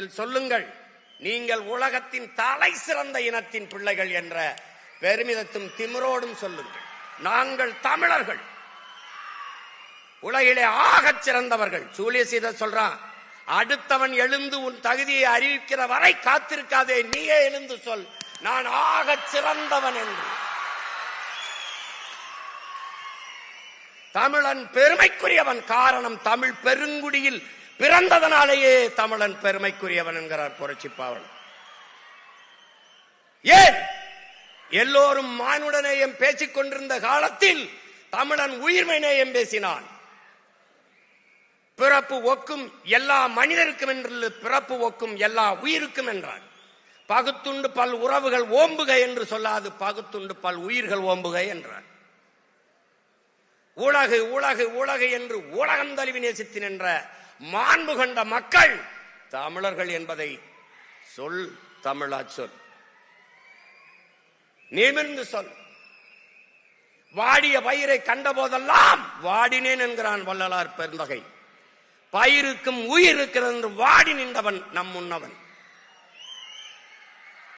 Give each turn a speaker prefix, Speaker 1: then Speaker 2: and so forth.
Speaker 1: சொல்லுங்கள், நீங்கள் உலகத்தின் தலை சிறந்த இனத்தின் பிள்ளைகள் என்ற பெருமிதத்தும் திமிரோடும் சொல்லுங்கள். நாங்கள் தமிழர்கள், உலகிலே ஆகச் சிறந்தவர்கள். சூலியசீதர் சொல்றான், அடுத்தவன் எழுந்து உன் தகுதியை அறிவிக்கிற வரை காத்திருக்காதே, நீயே எழுந்து சொல் நான் ஆகச் சிறந்தவன் என்று. தமிழன் பெருமைக்குரியவன். காரணம், தமிழ் பெருங்குடியில் பிறந்ததனாலேயே தமிழன் பெருமைக்குரியவன் என்கிறார் புரட்சிப்பாவலர். ஏன் எல்லோரும் மானுடநேயம் பேசிக் கொண்டிருந்த காலத்தில் தமிழன் உயிர்மை நேயம் பேசினான். பிறப்பு ஒக்கும் எல்லா மனிதருக்கும் என்று பிறப்பு ஒக்கும் எல்லா உயிருக்கும் என்றான். பகுத்துண்டு பல் உறவுகள் ஓம்புக என்று சொல்லாது பகுத்துண்டு பல் உயிர்கள் ஓம்புக என்றான். உலகு உலகு உலகு என்று உலகம் தழுவி நேசித்து நின்ற மாண்பு கொண்ட மக்கள் தமிழர்கள் என்பதை சொல். தமிழா சொல், நிமிர்ந்து சொல். வாடிய பயிரை கண்ட போதெல்லாம் வாடினேன் என்கிறான் வள்ளலார் பெருந்தகை. பயிருக்கும் உயிர் இருக்கிறது என்று வாடி நின்றவன் நம் முன்னவன்.